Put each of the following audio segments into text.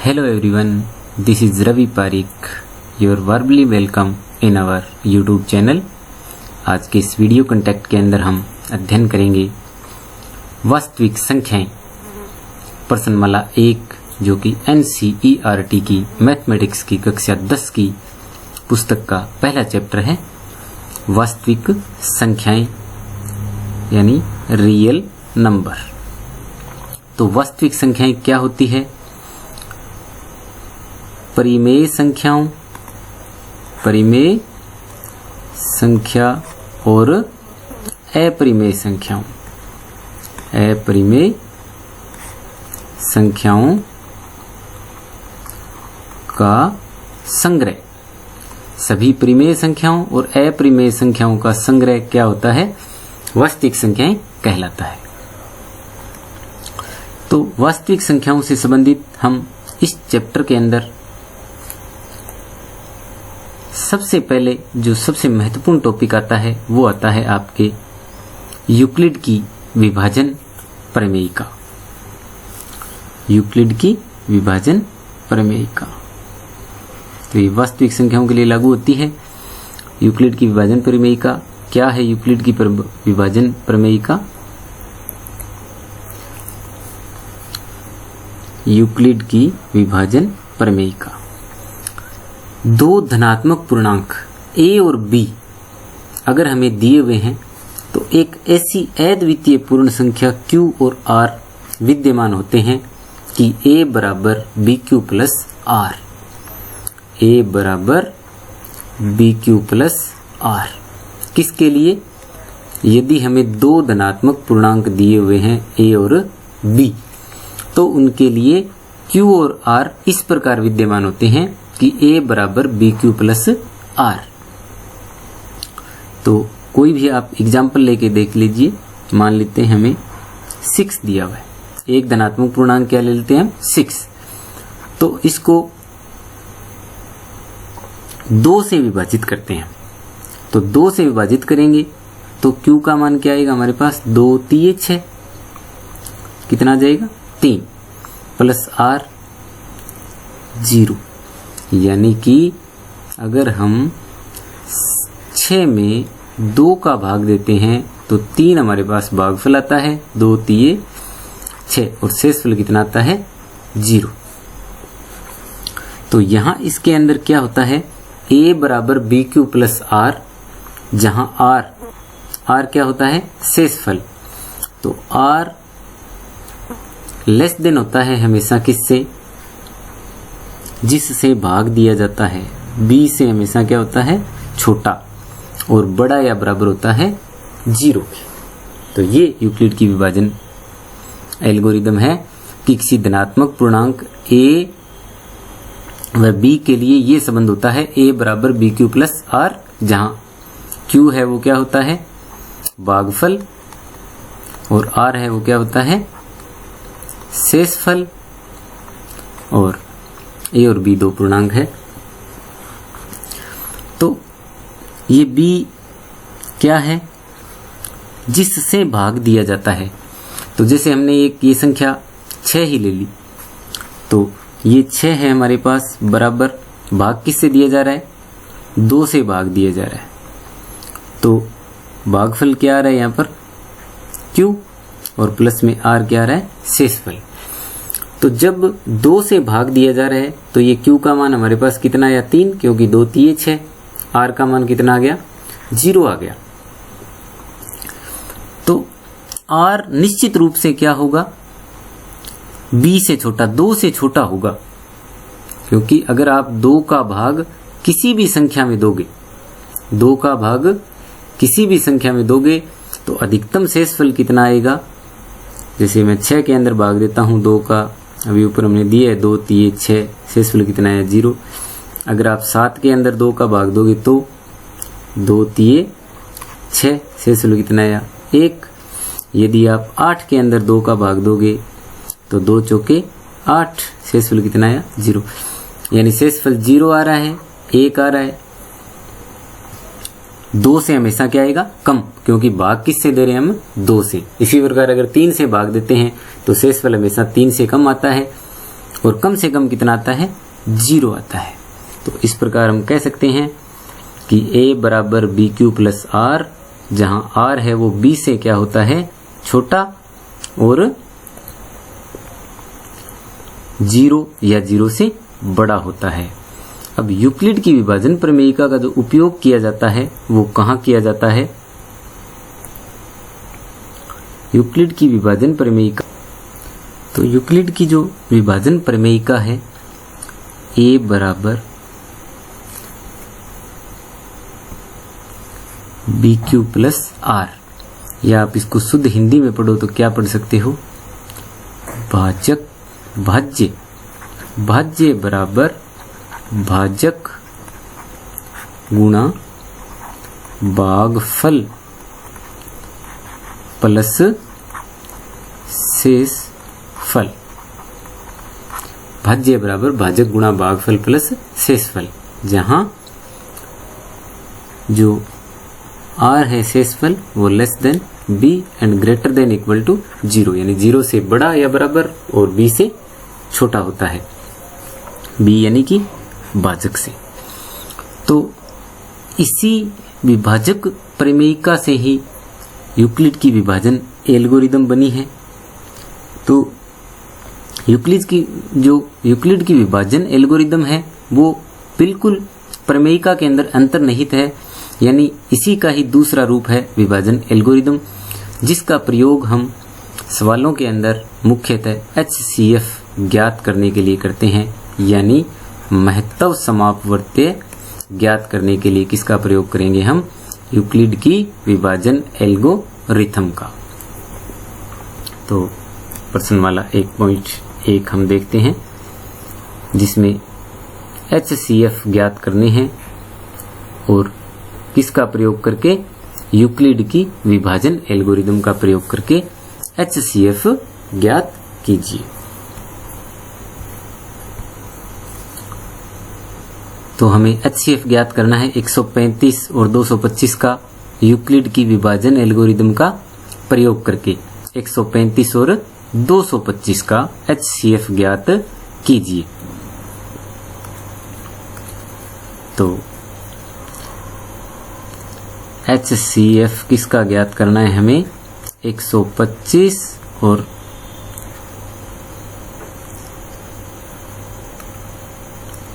Hello everyone, this is Ravi Parikh. You are warmly welcome in our YouTube channel. आज के इस video content के अंदर हम अध्ययन करेंगे वास्तविक संख्याएं प्रश्नमाला 1 जो कि NCERT की मैथमेटिक्स की कक्षा 10 की पुस्तक का पहला चैप्टर है वास्तविक संख्याएं यानी रियल नंबर। तो वास्तविक संख्याएं क्या होती है? परिमेय संख्या और अपरिमेय संख्याओं का संग्रह। सभी परिमेय संख्याओं और अपरिमेय संख्याओं का संग्रह क्या होता है? वास्तविक संख्याएं कहलाता है। तो वास्तविक संख्याओं से संबंधित हम इस चैप्टर के अंदर सबसे पहले जो सबसे महत्वपूर्ण टॉपिक आता है वो आता है आपके यूक्लिड की विभाजन प्रमेयिका। तो ये वास्तविक संख्याओं के लिए लागू होती है यूक्लिड की विभाजन प्रमेयिका। क्या है यूक्लिड की विभाजन प्रमेयिका? यूक्लिड की विभाजन प्रमेयिका दो धनात्मक पूर्णांक a और b अगर हमें दिए हुए हैं तो एक ऐसी अद्वितीय पूर्ण संख्या q और r विद्यमान होते हैं कि a बराबर bq प्लस r। किसके लिए? यदि हमें दो धनात्मक पूर्णांक दिए हुए हैं a और b तो उनके लिए q और r इस प्रकार विद्यमान होते हैं कि a बराबर bq प्लस r। तो कोई भी आप एग्जाम्पल लेके देख लीजिए। मान लेते हैं हमें 6 दिया हुआ है, एक धनात्मक पूर्णांक क्या ले लेते हैं हम 6। तो इसको 2 से विभाजित करते हैं। तो 2 से विभाजित करेंगे तो q का मान क्या आएगा हमारे पास? 2 3 6 कितना आ जाएगा? 3 प्लस r 0। यानी कि अगर हम 6 में 2 का भाग देते हैं तो 3 हमारे पास भागफल आता है, 2 3 6 और शेषफल कितना आता है? 0। तो यहां इसके अंदर क्या होता है? a बराबर bq प्लस r, जहां r क्या होता है? शेषफल। तो r लेस देन होता है हमेशा किससे? जिससे भाग दिया जाता है। b से हमेशा क्या होता है? छोटा, और बड़ा या बराबर होता है 0। तो ये यूक्लिड की विभाजन एल्गोरिदम है कि किसी धनात्मक पूर्णांक a व b के लिए ये संबंध होता है a बराबर bq प्लस r, जहां q है वो क्या होता है? भागफल, और r है वो क्या होता है? शेषफल। और a और b दो पूर्णांक है। तो ये b क्या है? जिससे भाग दिया जाता है। तो जैसे हमने ये संख्या 6 ही ले ली, तो ये 6 है हमारे पास, बराबर भाग किससे दिया जा रहा है? 2 से भाग दिया जा रहा है। तो भागफल क्या आ रहा है यहाँ पर? q, और प्लस में r क्या आ रहा है? शेषफल। तो जब 2 से भाग दिया जा रहा है तो ये q का मान हमारे पास कितना आया? 3, क्योंकि 2 3 6। r का मान कितना आ गया? 0 आ गया। तो r निश्चित रूप से क्या होगा? b से छोटा, 2 से छोटा होगा, क्योंकि अगर आप 2 का भाग किसी भी संख्या में दोगे, 2 का भाग किसी भी संख्या में दोगे तो अधिकतम शेषफल कितना आएगा? जैसे मैं 6 के अंदर भाग देता हूं 2 का, अभी ऊपर हमने दिया है 2 3 6, शेषफल कितना है? 0। अगर आप 7 के अंदर 2 का भाग दोगे तो 2 3 6, शेषफल कितना है? 1। यदि आप 8 के अंदर 2 का भाग दोगे तो 2 चौके 8, शेषफल कितना है? 0। यानी शेषफल 0 आ रहा है, 1 आ रहा है। 2 से हमेशा क्या आएगा? कम, क्योंकि भाग किससे दे रहे हैं हम? 2 से। इसी प्रकार अगर 3 से भाग देते हैं तो शेषफल हमेशा 3 से कम आता है, और कम से कम कितना आता है, 0 आता है। तो इस प्रकार हम कह सकते हैं कि a बराबर बी क्यू प्लस आर, जहां r है वो b से क्या होता है, छोटा और 0 या 0 से बड़ा होता है। अब यूक्लिड की विभाजन प्रमेयिका का जो उपयोग किया जाता है वो कहाँ किया जाता है? यूक्लिड की विभाजन प्रमेयिका, तो यूक्लिड की जो विभाजन प्रमेयिका है a बराबर बी क्यू प्लस आर, या आप इसको शुद्ध हिंदी में पढ़ो तो क्या पढ़ सकते हो, भाजक भाज्य, भाज्य बराबर भाजक गुणा भागफल प्लस शेष फल। भाज्य बराबर भाजक गुणा भागफल प्लस शेषफल, जहां जो r है शेषफल वो less than b and greater than equal to 0, यानी 0 से बड़ा या बराबर और b से छोटा होता है, b यानी कि भाजक से। तो इसी विभाजक प्रमेयिका से ही यूक्लिड की विभाजन एल्गोरिदम बनी है। तो यूक्लिड की विभाजन एल्गोरिदम है वो बिल्कुल प्रमेयिका के अंदर अंतर्निहित है, यानी इसी का ही दूसरा रूप है विभाजन एल्गोरिदम, जिसका प्रयोग हम सवालों के अंदर मुख्यतः HCF ज्ञात करने के लिए करते हैं, यानी महत्व समापवर्त्य ज्ञात करने के लिए किसका प्रयोग करेंगे हम, यूक्लिड की विभाजन एल्गोरिथम का। तो प्रश्न वाला 1.1 हम देखते हैं, जिसमें HCF ज्ञात करने हैं और किसका प्रयोग करके, यूक्लिड की विभाजन एल्गोरिदम का प्रयोग करके HCF ज्ञात कीजिए। तो हमें HCF ज्ञात करना है 135 और 225 का यूक्लिड की विभाजन एल्गोरिदम का प्रयोग करके। 135 और 225 का HCF ज्ञात कीजिए। तो HCF किसका ज्ञात करना है हमें, 125 और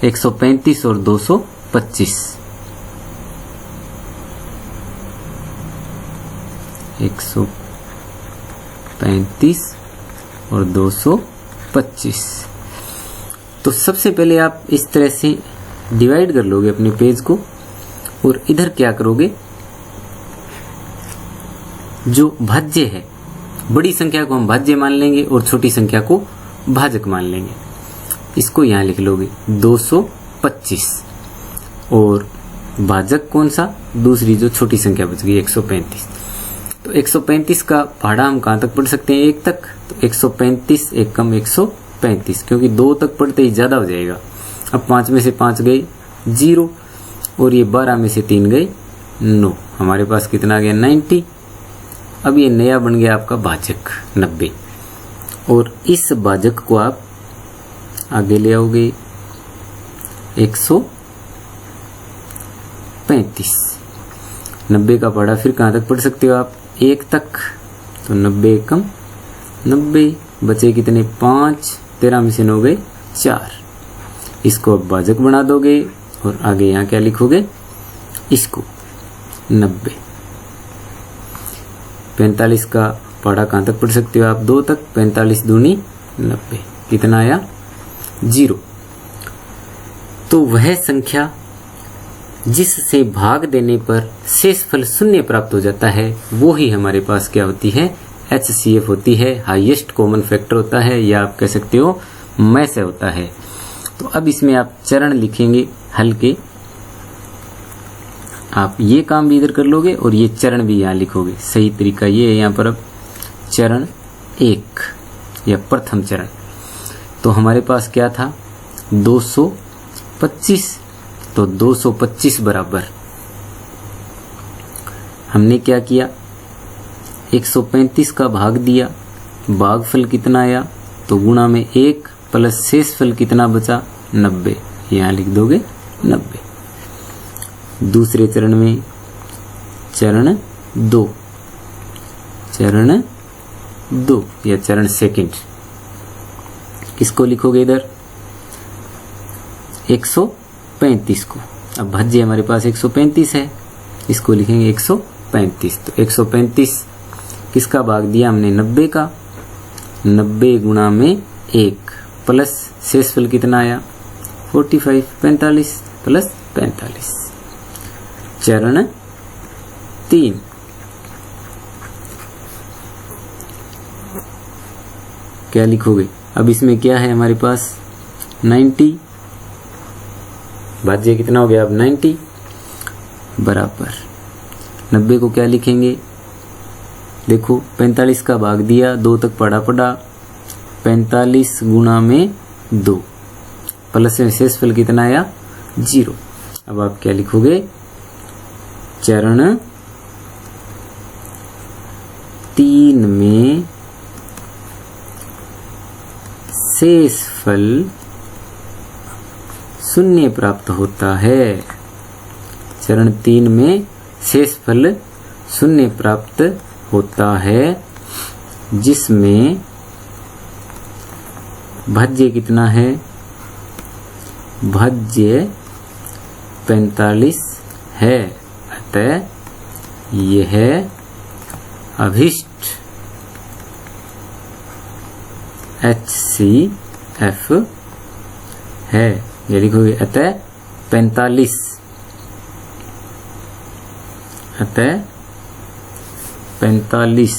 135 और 225। 135 और 225। तो सबसे पहले आप इस तरह से डिवाइड कर लोगे अपने पेज को, और इधर क्या करोगे, जो भाज्य है, बड़ी संख्या को हम भाज्य मान लेंगे और छोटी संख्या को भाजक मान लेंगे। इसको यहां लिख लोगे 225, और भाजक कौन सा, दूसरी जो छोटी संख्या बच गई 135। तो 135 का पहाड़ा हम कहां तक पढ़ सकते हैं, 1 तक। तो 135 एक कम 135, क्योंकि 2 तक पढ़ते ही ज्यादा हो जाएगा। अब 5 में से 5 गए 0, और ये 12 में से 3 गए 9, हमारे पास कितना आ गया 90। अब ये नया बन गया आपका भाजक 90, और इस भाजक को आप आगे ले आओगे 135। 90 का पढ़ा फिर कहां तक पढ़ सकते हो आप, 1 तक। तो 90 कम 90, बचे कितने 5, 13 में से 9 गए 4। इसको अब भाजक बना दोगे, और आगे यहां क्या लिखोगे, इसको 90। 45 का पढ़ा कहां तक पढ़ सकते हो आप, 2 तक। 45 दूनी 90, कितना आया 0। तो वह संख्या जिससे भाग देने पर शेषफल 0 प्राप्त हो जाता है, वो ही हमारे पास क्या होती है, HCF होती है, हाईएस्ट कॉमन फैक्टर होता है, या आप कह सकते हो मैसे होता है। तो अब इसमें आप चरण लिखेंगे हल के, आप ये काम भी इधर कर लोगे और ये चरण भी यहाँ लिखोगे। सही तरीका ये है यहाँ पर। अब चरण 1 या प्रथम चरण, तो हमारे पास क्या था 225। तो 225 बराबर हमने क्या किया, 135 का भाग दिया, भागफल कितना आया, तो गुणा में 1 प्लस शेषफल कितना बचा 90, यहाँ लिख दोगे 90। दूसरे चरण में चरण 2 या चरण सेकंड, किसको लिखोगे इधर 135 को। अब भाज्य हमारे पास 135 है, इसको लिखेंगे 135। तो 135 किसका भाग दिया हमने 90 का, 90 गुणा में 1 प्लस शेषफल कितना आया 45, 45 प्लस 45। चरण 3 क्या लिखोगे, अब इसमें क्या है हमारे पास 90, भाज्य कितना हो गया अब 90 बराबर 90 को क्या लिखेंगे, देखो 45 का भाग दिया 2 तक पढ़ा 45 गुणा में 2 प्लस में शेषफल कितना आया 0। अब आप क्या लिखोगे, चरण 3 में शेषफल 0 प्राप्त होता है। चरण 3 में शेषफल 0 प्राप्त होता है, जिसमें भाज्य कितना है, भाज्य 45 है। अतः यह अभिष्ट HCF है। ये लिखोगे अतः 45, अतः 45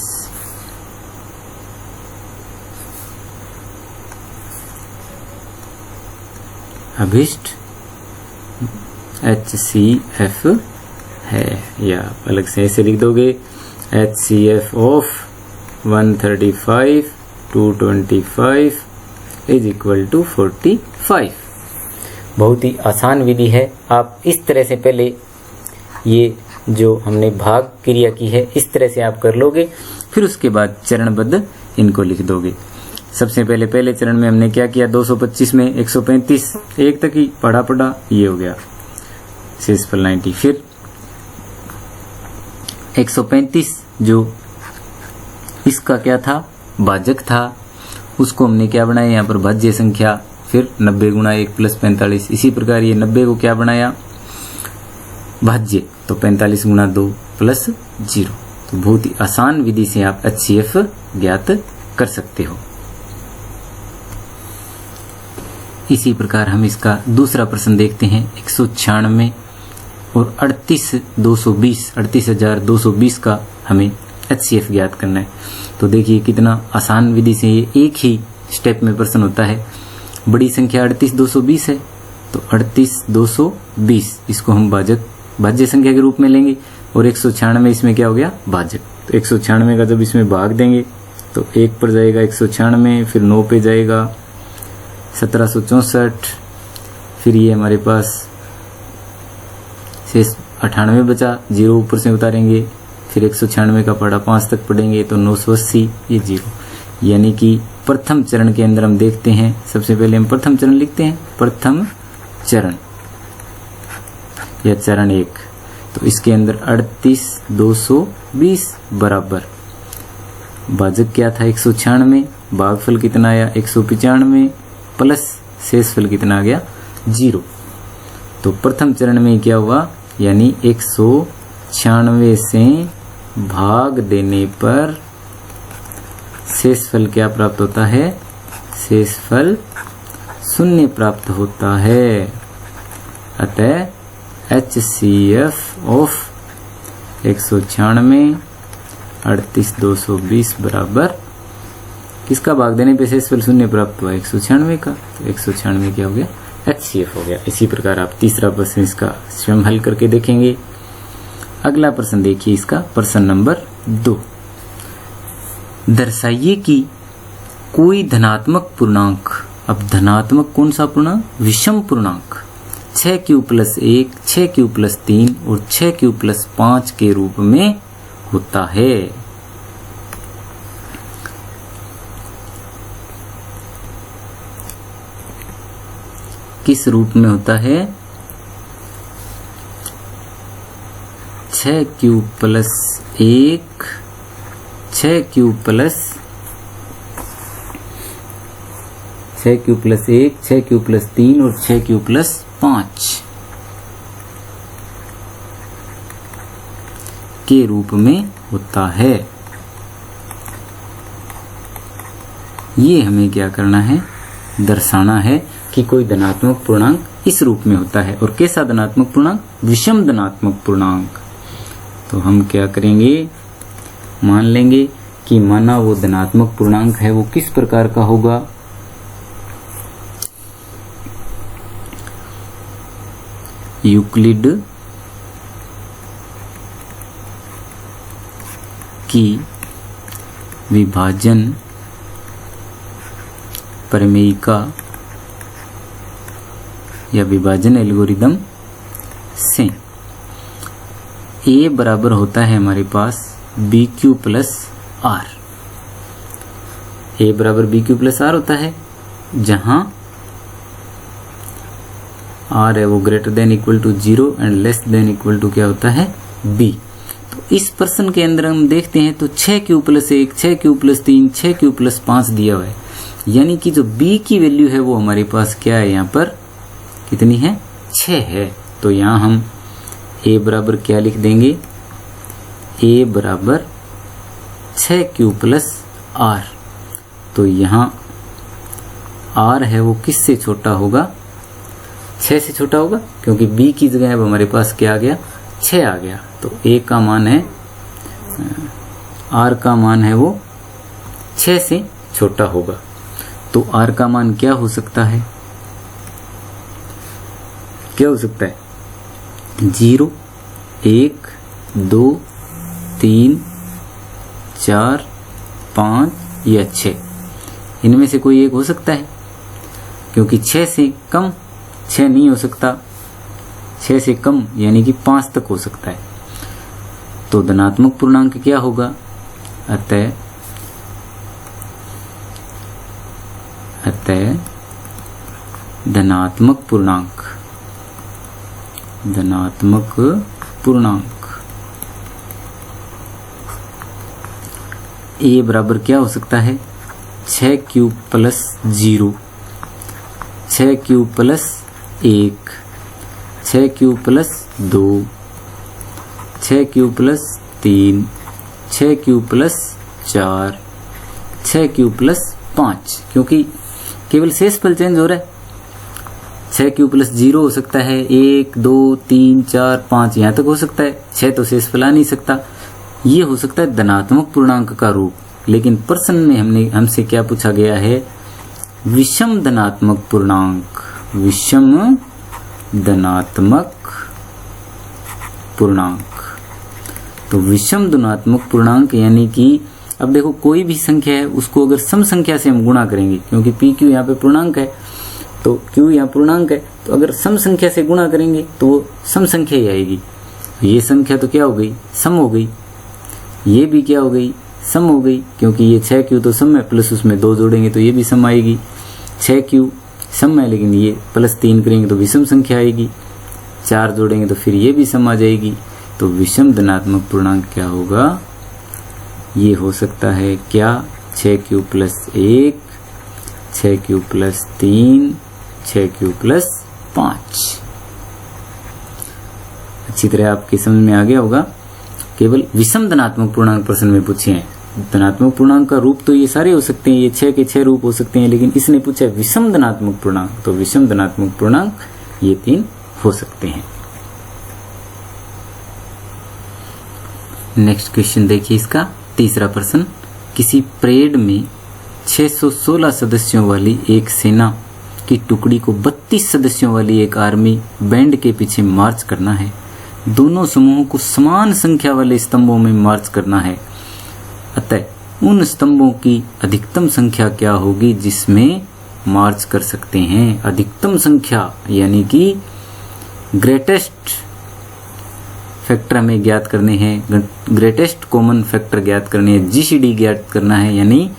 अभिष्ट HCF है। या अलग से ऐसे लिख दोगे HCF of 135 225 is equal to 45। बहुत ही आसान विधि है। आप इस तरह से पहले ये जो हमने भाग क्रिया की है इस तरह से आप कर लोगे, फिर उसके बाद चरणबद्ध इनको लिख दोगे। सबसे पहले चरण में हमने क्या किया, 225 में 135 एक तक ही पढ़ा ये हो गया शेषफल 90। फिर 135 जो इसका क्या था, भाजक था, उसको हमने क्या बनाया यहाँ पर भाज्य संख्या, फिर 90 गुणा 1 प्लस 45। इसी प्रकार ये 90 को क्या बनाया भाज्य, तो 45 गुणा 2 प्लस 0। तो बहुत ही आसान विधि से आप HCF ज्ञात कर सकते हो। इसी प्रकार हम इसका दूसरा प्रश्न देखते हैं। 196 और 38,220 का हमें HCF ज्ञात करना है। तो देखिए कितना आसान विधि से ये एक ही स्टेप में प्रश्न होता है। बड़ी संख्या 38,220 है, तो 38,220 इसको हम भाज्य संख्या के रूप में लेंगे, और 196 इसमें क्या हो गया भाजक। तो 196 का जब इसमें भाग देंगे तो 1 पर जाएगा 196, फिर 9 पे जाएगा 1764, फिर ये हमारे पास शेष 98 बचा, 0 ऊपर से उतारेंगे, फिर 196 का पढ़ा 5 तक पढ़ेंगे तो 980, ये 0। यानी कि प्रथम चरण के अंदर हम देखते हैं, सबसे पहले हम प्रथम चरण लिखते हैं, प्रथम चरण या चरण 1। तो इसके अंदर 38,220 बराबर भाजक क्या था 196, भागफल कितना आया 195 प्लस शेषफल कितना आ गया 0। तो प्रथम चरण में क्या हुआ, यानी 196 से भाग देने पर शेषफल क्या प्राप्त होता है, शेषफल 0 प्राप्त होता है। अतः HCF ऑफ 196 38,220 बराबर किसका भाग देने पे शेषफल 0 प्राप्त हुआ 196 का, तो 196 क्या हो गया HCF हो गया। इसी प्रकार आप तीसरा प्रश्न इसका स्वयं हल करके देखेंगे। अगला प्रश्न देखिए, इसका प्रश्न नंबर 2। दर्शाइए कि कोई धनात्मक पूर्णांक, अब धनात्मक कौन सा पूर्णांक, विषम पूर्णांक 6q+1, 6q+3 और 6q+5 के रूप में होता है। किस रूप में होता है? 6q plus 1, 6q plus 1, 6q plus 3 और 6q प्लस 5 के रूप में होता है। ये हमें क्या करना है? दर्शाना है कि कोई धनात्मक पूर्णांक इस रूप में होता है। और कैसा धनात्मक पूर्णांक? विषम धनात्मक पूर्णांक। तो हम क्या करेंगे? मान लेंगे कि माना वो धनात्मक पूर्णांक है वो किस प्रकार का होगा? यूक्लिड की विभाजन प्रमेयिका या विभाजन एल्गोरिदम से a बराबर होता है हमारे पास BQ प्लस R। a बराबर BQ प्लस R होता है, जहां R है वो greater than equal to 0 and less than equal to क्या होता है? B। तो इस प्रश्न के अंदर हम देखते हैं तो 6q plus 1, 6q plus 3, 6q plus 5 दिया हुआ है, यानी कि जो b की वैल्यू है वो हमारे पास क्या है? यहाँ पर कितनी है? 6 है। तो यहाँ हम a बराबर क्या लिख देंगे? a बराबर 6q प्लस r। तो यहाँ r है वो किससे छोटा होगा? 6 से छोटा होगा, क्योंकि b की जगह अब हमारे पास क्या आ गया? 6 आ गया। तो a का मान है, r का मान है वो 6 से छोटा होगा। तो r का मान क्या हो सकता है? क्या हो सकता है? 0, 1, 2, 3, 4, 5 या 6, इनमें से कोई एक हो सकता है, क्योंकि 6 से कम 6 नहीं हो सकता, 6 से कम यानी कि 5 तक हो सकता है। तो धनात्मक पूर्णांक क्या होगा? अतः धनात्मक पूर्णांक a बराबर क्या हो सकता है? 6q plus 0, 6q plus 1, 6q plus 2, 6q plus 3, 6q plus 4, 6q plus 5, क्योंकि केवल शेषफल चेंज हो रहा है। 6q प्लस 0 हो सकता है, 1, 2, 3, 4, 5 यहाँ तक हो सकता है। 6 तो शेषफल आ नहीं सकता। ये हो सकता है धनात्मक पूर्णांक का रूप। लेकिन प्रश्न में हमसे क्या पूछा गया है? विषम धनात्मक पूर्णांक। विषम धनात्मक पूर्णांक। तो विषम धनात्मक पूर्णांक यानी कि अब देखो कोई भी संख्या है उसको अगर सम संख्या से हम गुणा करेंगे, क्योंकि पी क्यू यहाँ पे पूर्णांक है तो क्यू यहाँ पूर्णांक है, तो अगर सम संख्या से गुणा करेंगे तो वो सम संख्या ही आएगी। ये संख्या तो क्या हो गई? सम हो गई। ये भी क्या हो गई? सम हो गई, क्योंकि ये 6q तो सम है, प्लस उसमें 2 जोड़ेंगे तो ये भी सम आएगी। 6q सम है, लेकिन ये प्लस 3 करेंगे तो विषम संख्या आएगी। 4 जोड़ेंगे तो फिर ये भी सम आ जाएगी। तो विषम धनात्मक पूर्णांक क्या होगा? ये हो सकता है क्या? 6q plus 1, 6q plus 3, 6q plus 5। अच्छी तरह आपकी समझ में आ गया होगा। केवल विषम धनात्मक पूर्णांक प्रश्न में पूछे हैं। धनात्मक पूर्णांक का रूप तो ये सारे हो सकते हैं, ये 6 के 6 रूप हो सकते हैं, लेकिन इसने पूछा विषम धनात्मक पूर्णांक, तो विषम धनात्मक पूर्णांक ये 3 हो सकते हैं। नेक्स्ट क्वेश्चन देखिए, इसका तीसरा प्रश्न। किसी परेड में 616 सदस्यों वाली एक सेना की टुकड़ी को 32 सदस्यों वाली एक आर्मी बैंड के पीछे मार्च करना है। दोनों समूहों को समान संख्या वाले स्तंभों में मार्च करना है। अतः उन स्तंभों की अधिकतम संख्या क्या होगी जिसमें मार्च कर सकते हैं? अधिकतम संख्या यानी कि ग्रेटेस्ट फैक्टर हमें ज्ञात करने हैं, ग्रेटेस्ट कॉमन फैक्टर ज्ञात करने हैं, जीसीडी ज्ञात करना है, यानी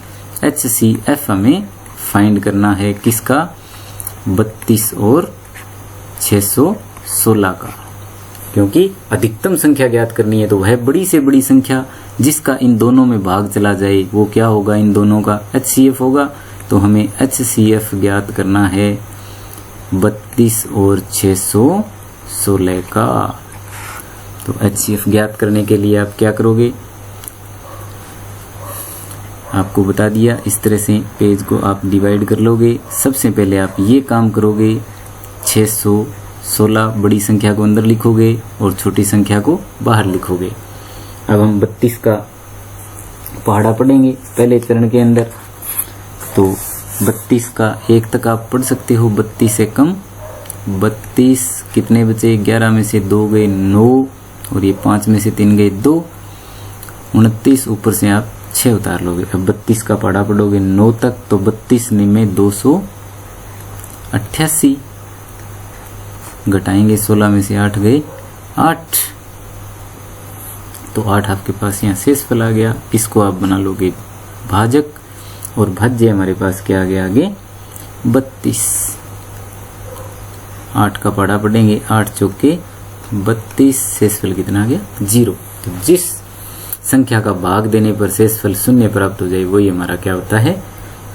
HCF हमें फाइंड करना है। किसका? 32 और 616 का, क्योंकि अधिकतम संख्या ज्ञात करनी है तो वह बड़ी से बड़ी संख्या जिसका इन दोनों में भाग चला जाए वो क्या होगा, इन दोनों का HCF होगा। तो हमें HCF ज्ञात करना है 32 और 616 का। तो HCF ज्ञात करने के लिए आप क्या करोगे, आपको बता दिया, इस तरह से पेज को आप डिवाइड कर लोगे। सबसे पहले आप ये काम करोगे, 616 बड़ी संख्या को अंदर लिखोगे और छोटी संख्या को बाहर लिखोगे। अब हम 32 का पहाड़ा पढ़ेंगे पहले चरण के अंदर। तो 32 का 1 तक आप पढ़ सकते हो, 32 से कम। 32 कितने बचे, 11 में से 2 गए 9 और ये 5 में से 3 गए 2, 29, ऊपर से आप 6 उतार लोगे। अब 32 का पहाड़ा पढ़ोगे 9 तक, तो 32 में 288 घटाएंगे, 16 में से 8 गए 8, तो 8 आपके पास यहाँ शेषफल आ गया। इसको आप बना लोगे भाजक और भाज्य हमारे पास क्या आ गया आगे 32। 8 का पहाड़ा पढ़ेंगे, 8 चौके 32, शेषफल कितना आ गया 0। तो जिस संख्या का भाग देने पर शेषफल 0 प्राप्त हो जाए वही हमारा क्या होता है,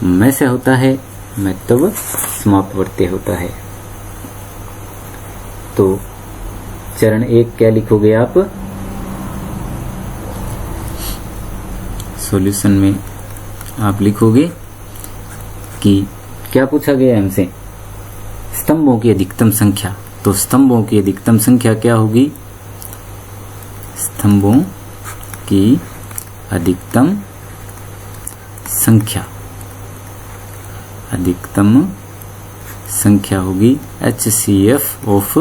मैं से होता है, मैं तब समाप्त वर्त्य होता है। तो चरण 1 क्या लिखोगे आप, सॉल्यूशन में आप लिखोगे कि क्या पूछा गया हमसे, स्तंभों की अधिकतम संख्या। तो स्तंभों की अधिकतम संख्या क्या होगी, स्तंभों की अधिकतम संख्या, अधिकतम संख्या होगी HCF ऑफ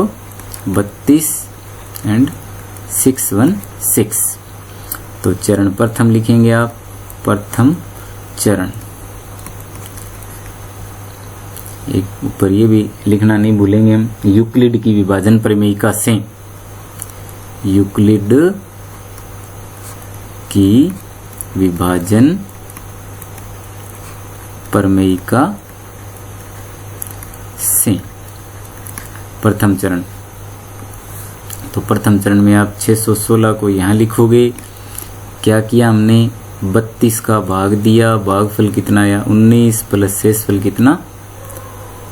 32 एंड 616। तो चरण प्रथम लिखेंगे आप, प्रथम चरण। एक ऊपर ये भी लिखना नहीं भूलेंगे हम, यूक्लिड की विभाजन प्रमेयिका से, यूक्लिड की विभाजन प्रमेयिका से प्रथम चरण। तो प्रथम चरण में आप 616 को यहाँ लिखोगे। क्या किया हमने, 32 का भाग दिया, भागफल कितना आया 19 प्लस शेषफल कितना,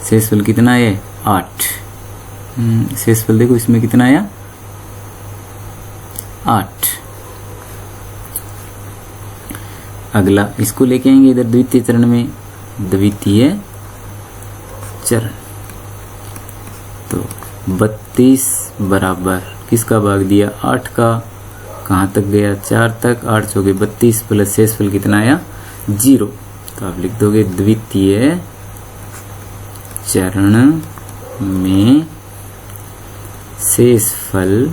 शेषफल कितना है 8। शेषफल देखो इसमें कितना आया 8। अगला इसको लेके आएंगे इधर द्वितीय चरण में, द्वितीय चरण। तो 32 बराबर किसका भाग दिया 8 का, कहाँ तक गया 4 तक, 8 चौके 32 प्लस शेषफल कितना आया 0। तो आप लिख दोगे द्वितीय चरण में शेषफल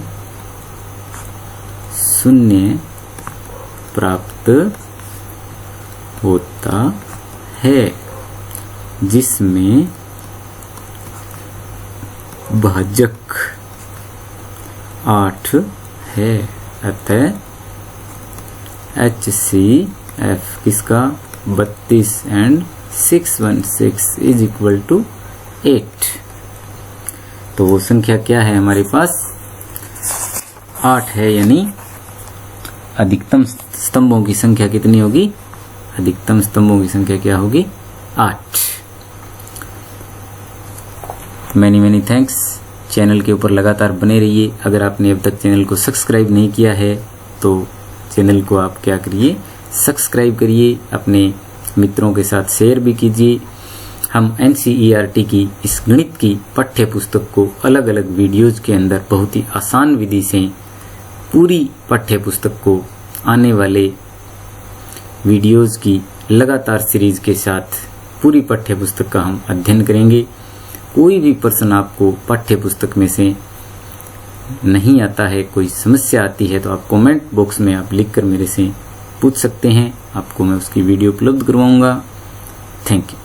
0 प्राप्त होता है, जिसमें भाजक 8 है। अतः HCF किसका 32 एंड 616 इज इक्वल टू 8। तो वो संख्या क्या है हमारे पास 8 है, यानी अधिकतम स्तंभों की संख्या कितनी होगी, अधिकतम स्तंभों की संख्या क्या होगी 8। Many thanks. चैनल के ऊपर लगातार बने रहिए। अगर आपने अब तक चैनल को सब्सक्राइब नहीं किया है तो चैनल को आप क्या करिए, सब्सक्राइब करिए, अपने मित्रों के साथ शेयर भी कीजिए। हम NCERT की इस गणित की पाठ्य पुस्तक को अलग अलग वीडियोज के अंदर बहुत ही आसान विधि से पूरी पाठ्य पुस्तक को आने वाले वीडियोज की लगातार सीरीज के साथ पूरी पाठ्य पुस्तक का हम अध्ययन करेंगे। कोई भी प्रश्न आपको पाठ्य पुस्तक में से नहीं आता है, कोई समस्या आती है, तो आप कमेंट बॉक्स में आप लिखकर मेरे से पूछ सकते हैं। आपको मैं उसकी वीडियो उपलब्ध करवाऊंगा। Thank you.